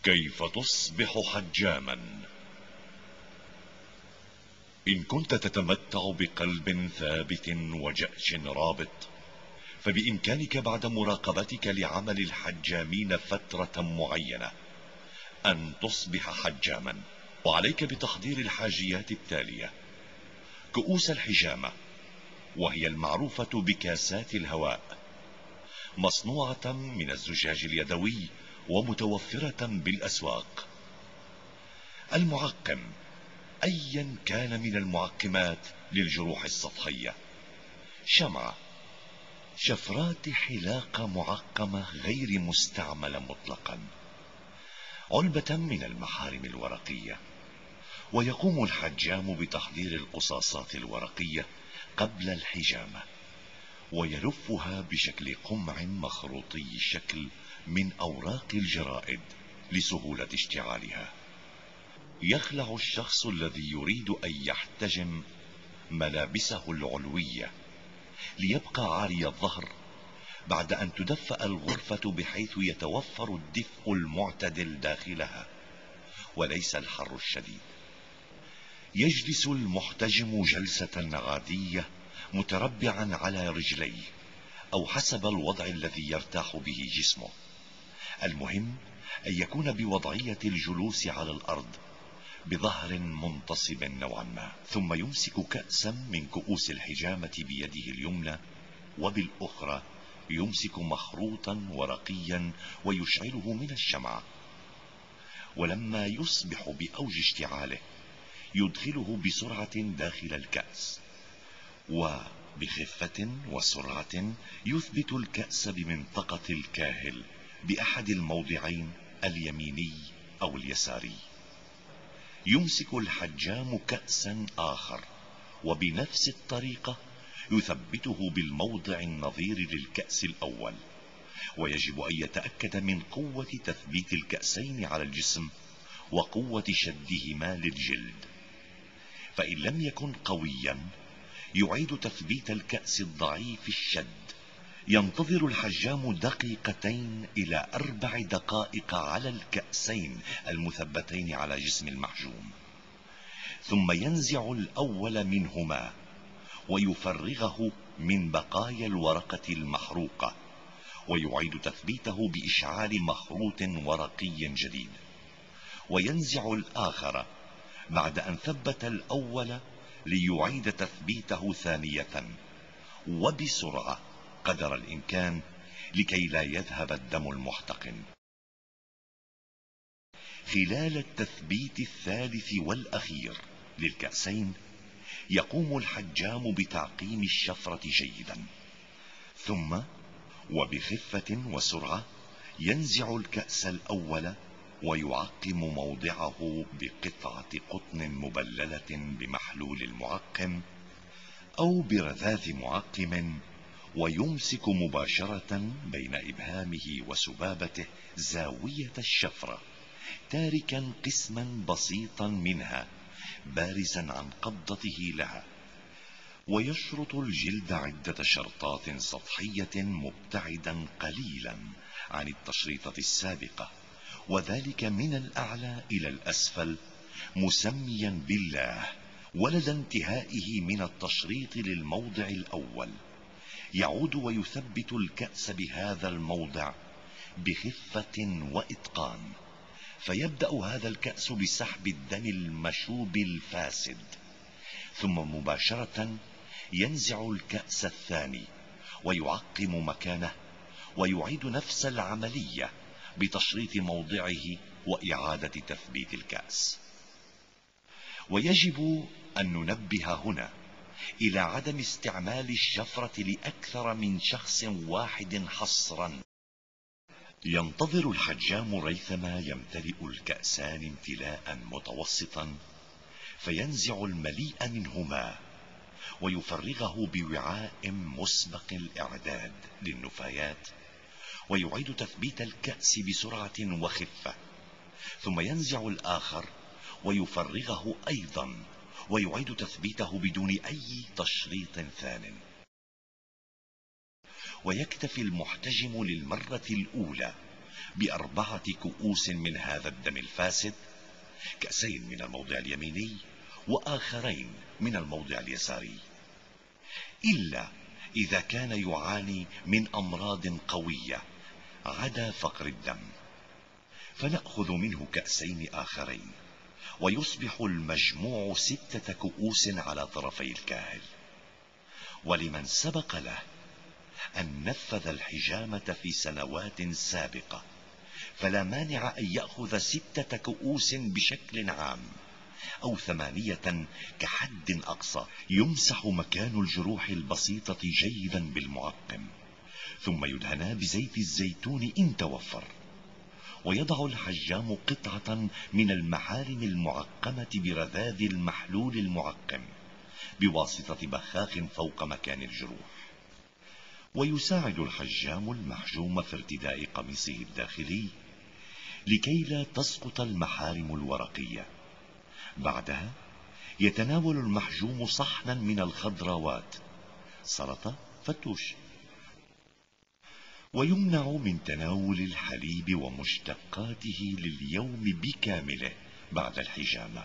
كيف تصبح حجاما؟ إن كنت تتمتع بقلب ثابت وجأش رابط، فبإمكانك بعد مراقبتك لعمل الحجامين فترة معينة أن تصبح حجاما. وعليك بتحضير الحاجيات التالية: كؤوس الحجامة، وهي المعروفة بكاسات الهواء، مصنوعة من الزجاج اليدوي ومتوفرة بالأسواق. المعقم، أيا كان من المعقمات للجروح السطحية: شمعة، شفرات حلاقة معقمة غير مستعملة مطلقا، علبة من المحارم الورقية. ويقوم الحجام بتحضير القصاصات الورقية قبل الحجامة، ويلفها بشكل قمع مخروطي الشكل من أوراق الجرائد لسهولة اشتعالها. يخلع الشخص الذي يريد أن يحتجم ملابسه العلوية ليبقى عاري الظهر بعد أن تدفأ الغرفة بحيث يتوفر الدفء المعتدل داخلها وليس الحر الشديد. يجلس المحتجم جلسة عادية متربعا على رجليه أو حسب الوضع الذي يرتاح به جسمه. المهم أن يكون بوضعية الجلوس على الأرض بظهر منتصب نوعا ما، ثم يمسك كأسا من كؤوس الحجامة بيده اليمنى، وبالأخرى يمسك مخروطا ورقيا ويشعله من الشمعة. ولما يصبح بأوج اشتعاله يدخله بسرعة داخل الكأس، وبخفة وسرعة يثبت الكأس بمنطقة الكاهل بأحد الموضعين اليميني أو اليساري. يمسك الحجام كأسا آخر وبنفس الطريقة يثبته بالموضع النظير للكأس الأول، ويجب أن يتأكد من قوة تثبيت الكأسين على الجسم وقوة شدهما للجلد. فإن لم يكن قويا يعيد تثبيت الكأس الضعيف الشد. ينتظر الحجام 2 إلى 4 دقائق على الكأسين المثبتين على جسم المحجوم، ثم ينزع الأول منهما ويفرغه من بقايا الورقة المحروقة، ويعيد تثبيته بإشعال مخروط ورقي جديد. وينزع الآخر بعد أن ثبت الأول ليعيد تثبيته ثانية وبسرعة قدر الإمكان لكي لا يذهب الدم المحتقن. خلال التثبيت الثالث والأخير للكأسين يقوم الحجام بتعقيم الشفرة جيدا، ثم وبخفة وسرعة ينزع الكأس الأول ويعقم موضعه بقطعة قطن مبللة بمحلول المعقم أو برذاذ معقم، ويمسك مباشرة بين إبهامه وسبابته زاوية الشفرة، تاركا قسما بسيطا منها بارزا عن قبضته لها. ويشرط الجلد عدة شرطات سطحية مبتعدا قليلا عن التشريطة السابقة، وذلك من الأعلى إلى الأسفل، مسميا بالله، ولدى انتهائه من التشريط للموضع الأول يعود ويثبت الكأس بهذا الموضع بخفة وإتقان. فيبدأ هذا الكأس بسحب الدم المشوب الفاسد، ثم مباشرة ينزع الكأس الثاني ويعقم مكانه، ويعيد نفس العملية بتشريط موضعه وإعادة تثبيت الكأس. ويجب أن ننبه هنا إلى عدم استعمال الشفرة لأكثر من شخص واحد حصرا. ينتظر الحجام ريثما يمتلئ الكأسان امتلاء متوسطا، فينزع المليء منهما ويفرغه بوعاء مسبق الإعداد للنفايات، ويعيد تثبيت الكأس بسرعة وخفة، ثم ينزع الآخر ويفرغه أيضا ويعيد تثبيته بدون أي تشريط ثان. ويكتفي المحتجم للمرة الأولى ب4 كؤوس من هذا الدم الفاسد، كأسين من الموضع اليميني وآخرين من الموضع اليساري، إلا إذا كان يعاني من أمراض قوية عدا فقر الدم، فنأخذ منه كأسين آخرين، ويصبح المجموع 6 كؤوس على طرفي الكاهل. ولمن سبق له أن نفذ الحجامة في سنوات سابقة فلا مانع أن يأخذ 6 كؤوس بشكل عام، أو 8 كحد أقصى، يمسح مكان الجروح البسيطة جيدا بالمعقم، ثم يدهنا بزيت الزيتون إن توفر، ويضع الحجام قطعة من المحالم المعقمة برذاذ المحلول المعقم بواسطة بخاخ فوق مكان الجروح. ويساعد الحجام المحجوم في ارتداء قميصه الداخلي لكي لا تسقط المحالم الورقية. بعدها يتناول المحجوم صحنا من الخضروات، سلطة، فتوش، ويمنع من تناول الحليب ومشتقاته لليوم بكامله بعد الحجامة.